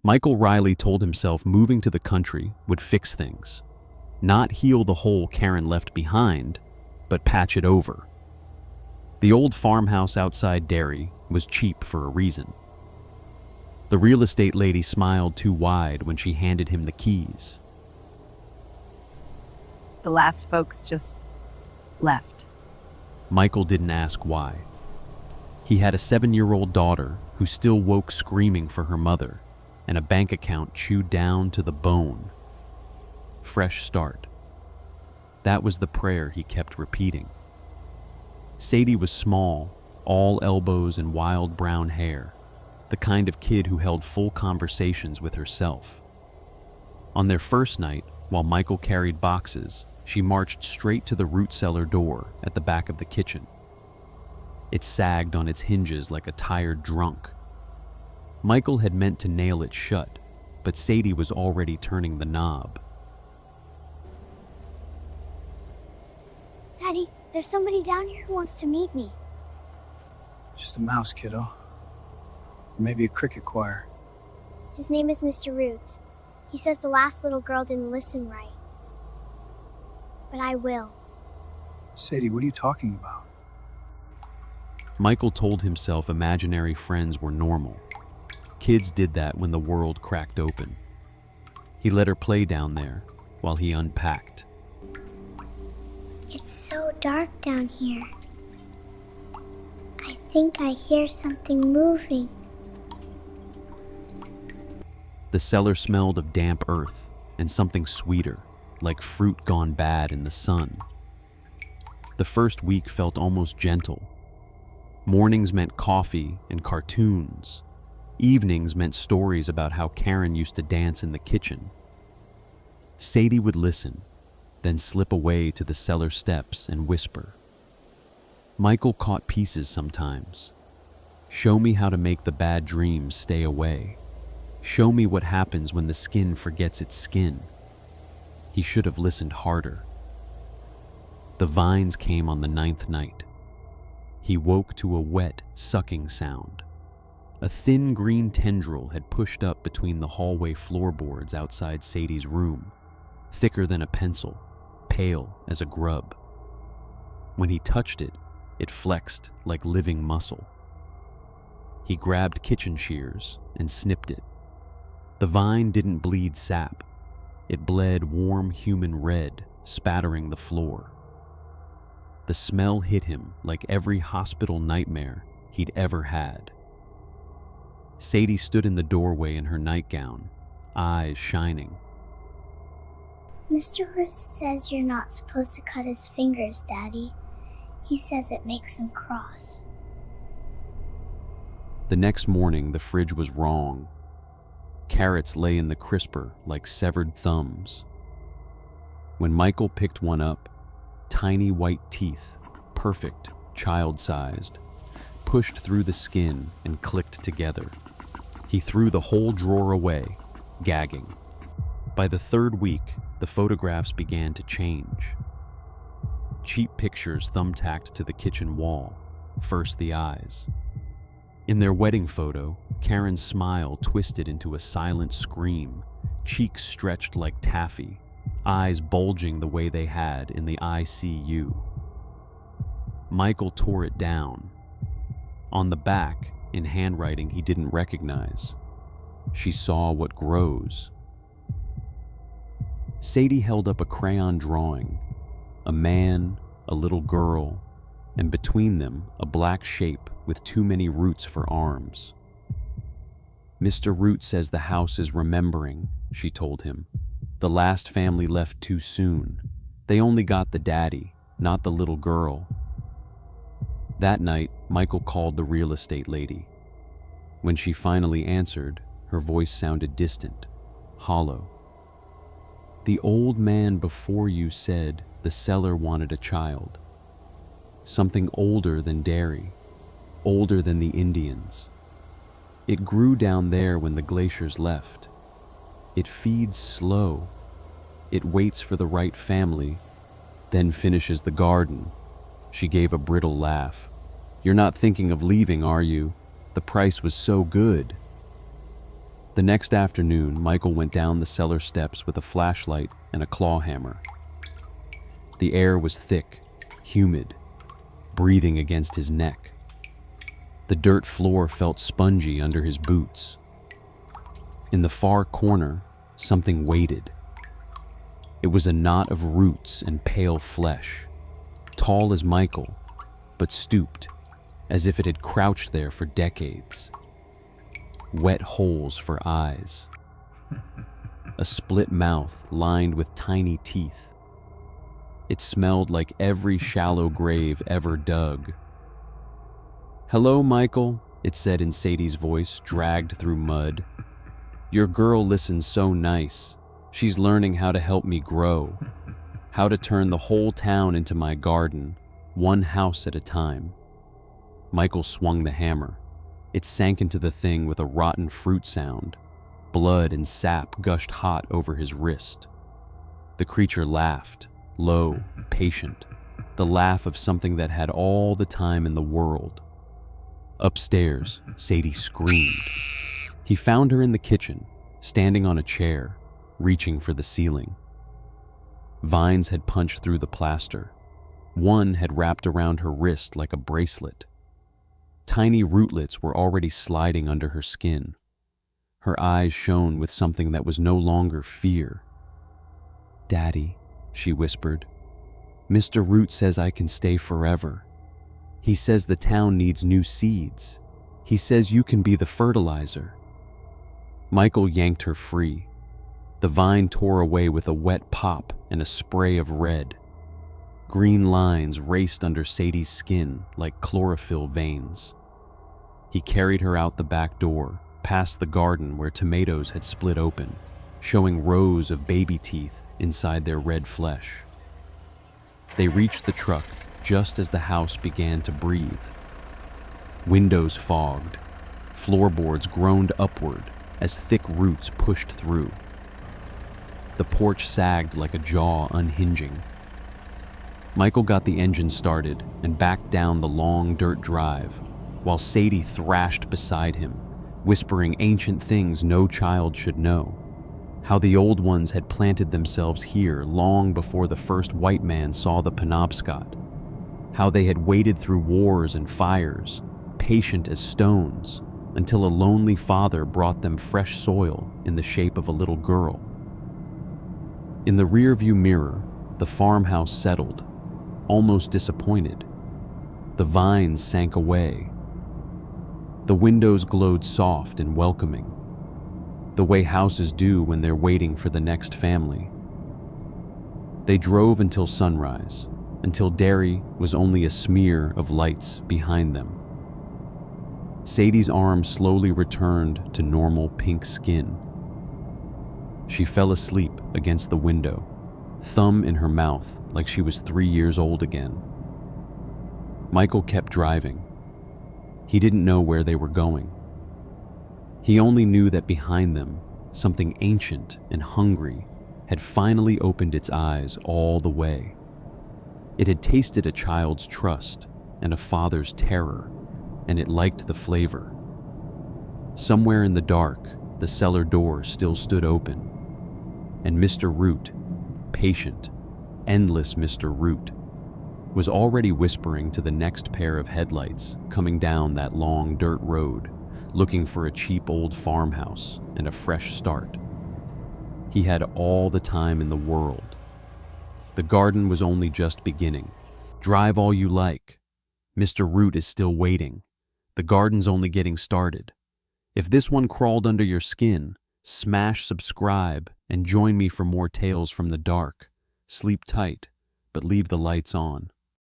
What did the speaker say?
Michael Riley told himself moving to the country would fix things. Not heal the hole Karen left behind, but patch it over. The old farmhouse outside Derry was cheap for a reason. The real estate lady smiled too wide when she handed him the keys. The last folks just left. Michael didn't ask why. He had a 7-year-old daughter who still woke screaming for her mother, and a bank account chewed down to the bone. Fresh start. That was the prayer he kept repeating. Sadie was small, all elbows and wild brown hair, the kind of kid who held full conversations with herself. On their first night, while Michael carried boxes, she marched straight to the root cellar door at the back of the kitchen. It sagged on its hinges like a tired drunk. Michael had meant to nail it shut, but Sadie was already turning the knob. Daddy, there's somebody down here who wants to meet me. Just a mouse, kiddo. Or maybe a cricket choir. His name is Mr. Roots. He says the last little girl didn't listen right. But I will. Sadie, what are you talking about? Michael told himself imaginary friends were normal. Kids did that when the world cracked open. He let her play down there while he unpacked. It's so dark down here. I think I hear something moving. The cellar smelled of damp earth and something sweeter, like fruit gone bad in the sun. The first week felt almost gentle. Mornings meant coffee and cartoons. Evenings meant stories about how Karen used to dance in the kitchen. Sadie would listen, then slip away to the cellar steps and whisper. Michael caught pieces sometimes. Show me how to make the bad dreams stay away. Show me what happens when the skin forgets its skin. He should have listened harder. The vines came on the 9th night. He woke to a wet, sucking sound. A thin green tendril had pushed up between the hallway floorboards outside Sadie's room, thicker than a pencil, pale as a grub. When he touched it, it flexed like living muscle. He grabbed kitchen shears and snipped it. The vine didn't bleed sap. It bled warm human red, spattering the floor. The smell hit him like every hospital nightmare he'd ever had. Sadie stood in the doorway in her nightgown, eyes shining. Mr. Roots says you're not supposed to cut his fingers, Daddy. He says it makes him cross. The next morning, the fridge was wrong. Carrots lay in the crisper like severed thumbs. When Michael picked one up, tiny white teeth, perfect, child-sized, pushed through the skin and clicked together. He threw the whole drawer away, gagging. By the 3rd week, the photographs began to change. Cheap pictures thumbtacked to the kitchen wall, first the eyes. In their wedding photo, Karen's smile twisted into a silent scream, cheeks stretched like taffy, eyes bulging the way they had in the ICU. Michael tore it down. On the back, in handwriting he didn't recognize, she saw what grows. Sadie held up a crayon drawing, a man, a little girl, and between them a black shape with too many roots for arms. Mr. Root says the house is remembering, she told him. The last family left too soon. They only got the daddy, not the little girl. That night, Michael called the real estate lady. When she finally answered, her voice sounded distant, hollow. The old man before you said the Cellar wanted a child. Something older than Derry, older than the Indians. It grew down there when the glaciers left. It feeds slow. It waits for the right family, then finishes the garden. She gave a brittle laugh. You're not thinking of leaving, are you? The price was so good. The next afternoon, Michael went down the cellar steps with a flashlight and a claw hammer. The air was thick, humid, breathing against his neck. The dirt floor felt spongy under his boots. In the far corner, something waited. It was a knot of roots and pale flesh, tall as Michael, but stooped, as if it had crouched there for decades. Wet holes for eyes. A split mouth lined with tiny teeth. It smelled like every shallow grave ever dug. "Hello, Michael," it said in Sadie's voice, dragged through mud. "Your girl listens so nice. She's learning how to help me grow, how to turn the whole town into my garden, one house at a time." Michael swung the hammer. It sank into the thing with a rotten fruit sound. Blood and sap gushed hot over his wrist. The creature laughed, low, patient, the laugh of something that had all the time in the world. Upstairs, Sadie screamed. He found her in the kitchen, standing on a chair, reaching for the ceiling. Vines had punched through the plaster. One had wrapped around her wrist like a bracelet. Tiny rootlets were already sliding under her skin. Her eyes shone with something that was no longer fear. "Daddy," she whispered, "Mr. Root says I can stay forever. He says the town needs new seeds. He says you can be the fertilizer." Michael yanked her free. The vine tore away with a wet pop and a spray of red. Green lines raced under Sadie's skin like chlorophyll veins. He carried her out the back door, past the garden where tomatoes had split open, showing rows of baby teeth inside their red flesh. They reached the truck just as the house began to breathe. Windows fogged, floorboards groaned upward as thick roots pushed through. The porch sagged like a jaw unhinging. Michael got the engine started and backed down the long dirt drive, while Sadie thrashed beside him, whispering ancient things no child should know. How the old ones had planted themselves here long before the first white man saw the Penobscot. How they had waded through wars and fires, patient as stones, until a lonely father brought them fresh soil in the shape of a little girl. In the rearview mirror, the farmhouse settled, almost disappointed. The vines sank away. The windows glowed soft and welcoming, the way houses do when they're waiting for the next family. They drove until sunrise, until Derry was only a smear of lights behind them. Sadie's arm slowly returned to normal pink skin. She fell asleep against the window, thumb in her mouth like she was 3 years old again. Michael kept driving. He didn't know where they were going. He only knew that behind them, something ancient and hungry had finally opened its eyes all the way. It had tasted a child's trust and a father's terror, and it liked the flavor. Somewhere in the dark, the cellar door still stood open, and Mr. Root, patient, endless Mr. Root, was already whispering to the next pair of headlights coming down that long dirt road, looking for a cheap old farmhouse and a fresh start. He had all the time in the world. The garden was only just beginning. Drive all you like. Mr. Root is still waiting. The garden's only getting started. If this one crawled under your skin, smash subscribe and join me for more tales from the dark. Sleep tight, but leave the lights on.